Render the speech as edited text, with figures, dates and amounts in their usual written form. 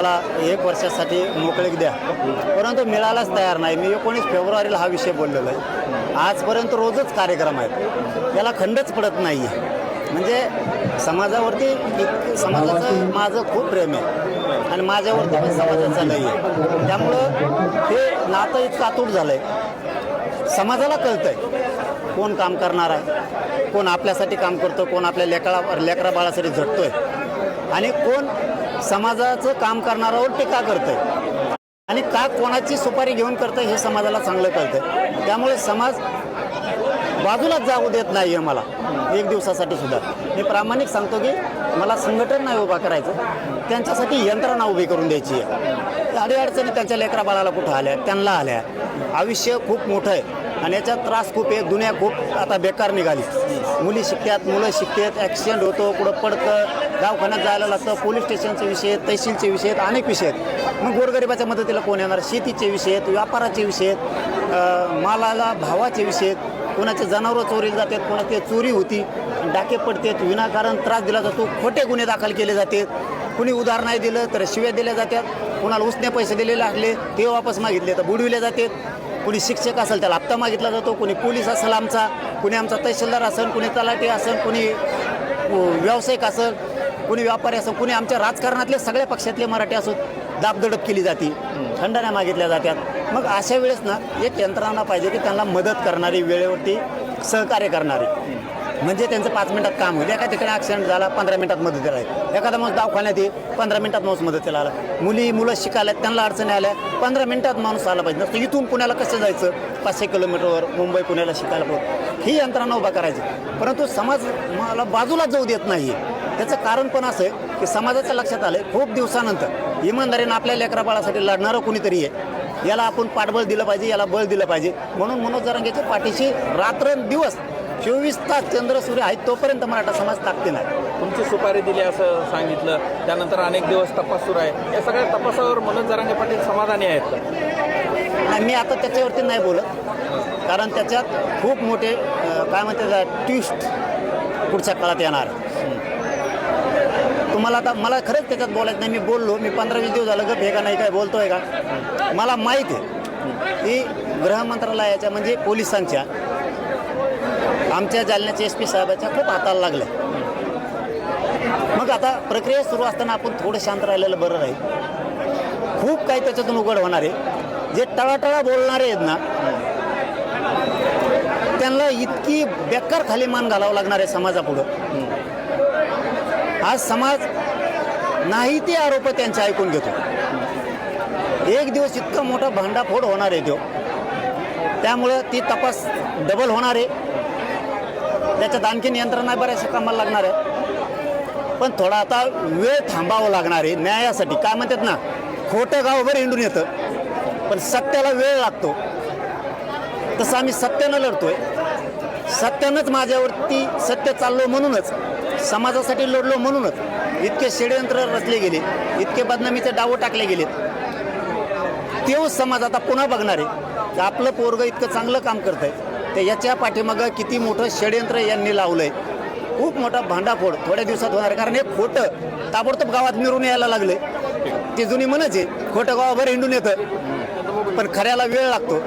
मला 1 वर्षासाठी मोकळीक द्या, परंतु मिळायलाच तयार नाही. मी 19 फेब्रुवारीला हा विषय बोललेलो आहे. आजपर्यंत रोजच कार्यक्रम आहेत, याला खंडच पडत नाही आहे. म्हणजे समाजावरती समाजाचं माझं खूप प्रेम आहे आणि माझ्यावरती पण समाजाचं लई आहे. त्यामुळं हे नातं इतकं अतूट झालं आहे. समाजाला कळतं आहे कोण काम करणार आहे, कोण आपल्यासाठी काम करतो, कोण आपल्या लेकरा बाळासाठी झटतोय आणि कोण समाजाचं काम करणाऱ्यावर टीका करतंय आणि का कोणाची सुपारी घेऊन करतंय हे समाजाला चांगलं कळतंय. त्यामुळे समाज बाजूलाच जाऊ देत नाही आहे मला 1 दिवसासाठी सुद्धा. मी प्रामाणिक सांगतो की मला संघटन नाही उभा करायचं, त्यांच्यासाठी यंत्रणा उभी करून द्यायची आहे. अडीअडचणी त्यांच्या लेकरा बाळाला कुठं आल्या, त्यांना आल्या. आयुष्य खूप मोठं आहे आणि याचा त्रास खूप आहे. दुनिया खूप आता बेकार निघाली. मुली शिकतात, मुलं शिकतात, ॲक्सिडेंट होतो, कुठं पडतं, दवाखान्यात जायला लागतं, पोलीस स्टेशनचे विषय आहेत, तहसीलचे विषय आहेत, अनेक विषय आहेत. मग गोरगरिबाच्या मदतीला कोण येणार? शेतीचे विषय आहेत, व्यापाराचे विषय आहेत, मालाला भावाचे विषय आहेत. कोणाचे जनावरं चोरीला जातात, कोणाची चोरी होती, डाके पडतात, विनाकारण त्रास दिला जातो, खोटे गुन्हे दाखल केले जातात. कुणी उधार नाही दिलं तर शिव्या दिल्या जातात, कुणाला उसने पैसे दिलेले असले ते वापस मागितले तर बुडविले जातात. कुणी शिक्षक असेल त्याला हप्ता मागितला जातो, कुणी पोलीस असेल आमचा, कुणी आमचा तहसीलदार असेल, कुणी तलाठी असेल, कुणी व्यावसायिक असेल, कुणी व्यापारी असेल, कुणी आमच्या राजकारणातले सगळ्या पक्षातले मराठी असो दाबदडप केली जाते, खंडण्या मागितल्या जातात. मग अशा वेळेस ना एक यंत्रणा पाहिजे की त्यांना मदत करणारी, वेळेवरती सहकार्य करणारी, म्हणजे त्यांचं 5 मिनिटात काम होईल. एका ठिकाणी ॲक्सिडेंट झाला 15 मिनिटात मदतीला आहे, एखादा माणूस दवाखान्यात ये 15 मिनिटात माणूस मदतीला आला. मुलं शिकायला त्यांना अडचणी आल्या 15 मिनिटात माणूस आला पाहिजे. नसतं इथून पुण्याला कसं जायचं 500 किलोमीटरवर मुंबई पुण्याला शिकायला पाहिजे. ही यंत्रणा उभा करायची, परंतु समाज मला बाजूला जाऊ देत नाही आहे. त्याचं कारण पण असं आहे की समाजाच्या लक्षात आलं आहे खूप दिवसानंतर इमानदारीनं आपल्या लेकरा बाळासाठी लढणारं कुणीतरी आहे, याला आपण पाठबळ दिलं पाहिजे, याला बळ दिलं पाहिजे. म्हणून मनोज जरांगेच्या पाठीशी रात्रंदिवस 24 तास चंद्र सूर्य आहेत तोपर्यंत मराठा समाज ताकदीन आहे. तुमची सुपारी दिली असं सांगितलं, त्यानंतर अनेक दिवस तपास सुरू आहे. या सगळ्या तपासावर मनोज जरांगे पाटील समाधानी आहेत का? नाही, मी आता त्याच्यावरती नाही बोलत, कारण त्याच्यात खूप मोठे काय म्हणतात ट्विस्ट पुढच्या काळात येणार. तुम्हाला आता मला खरंच त्याच्यात बोलायचं नाही. मी बोललो, मी 15-20 दिवस झालं गप हे का नाही काय बोलतोय का. मला माहीत आहे की गृह मंत्रालयाच्या म्हणजे पोलिसांच्या आमच्या जालन्याच्या SP साहेबाच्या खूप हाताला लागलं. मग आता प्रक्रिया सुरू असताना आपण थोडं शांत राहिलेलं बरं राहील. खूप काही त्याच्यातून उघड होणार आहे. जे टळाटळा बोलणारे आहेत ना त्यांना इतकी बेकार खाली मान घालावं लागणार आहे समाजापुढं. आज समाज नाही ते आरोप त्यांचे ऐकून घेतो. एक दिवस इतका मोठा भांडाफोड होणार आहे तो, त्यामुळं ती तपास डबल होणार आहे. त्याच्यात आणखीन यंत्रणा बऱ्याचशा कामाला लागणार आहे, पण थोडा आता वेळ थांबावं लागणार आहे न्यायासाठी. काय म्हणतात ना, खोटं गावभर हिंडून येतं पण सत्याला वेळ लागतो. तसं आम्ही सत्यानं लढतोय. सत्यानंच माझ्यावरती सत्य चाललो, म्हणूनच समाजासाठी लढलो, म्हणूनच इतके षडयंत्र रचले गेले, इतके बदनामीचे डाव टाकले गेलेत. तेच समाज आता पुन्हा बघणार आहे की आपलं पोरगं इतकं चांगलं काम करत आहे, तर याच्या पाठीमागं किती मोठं षडयंत्र यांनी लावलं आहे. खूप मोठा भांडाफोड थोड्या दिवसात होणार आहे, कारण हे खोटं ताबडतोब गावात मिरून यायला लागले. ती जुनी म्हणच आहे, खोटं गावाभर हिंडून येतं पण खऱ्याला वेळ लागतो.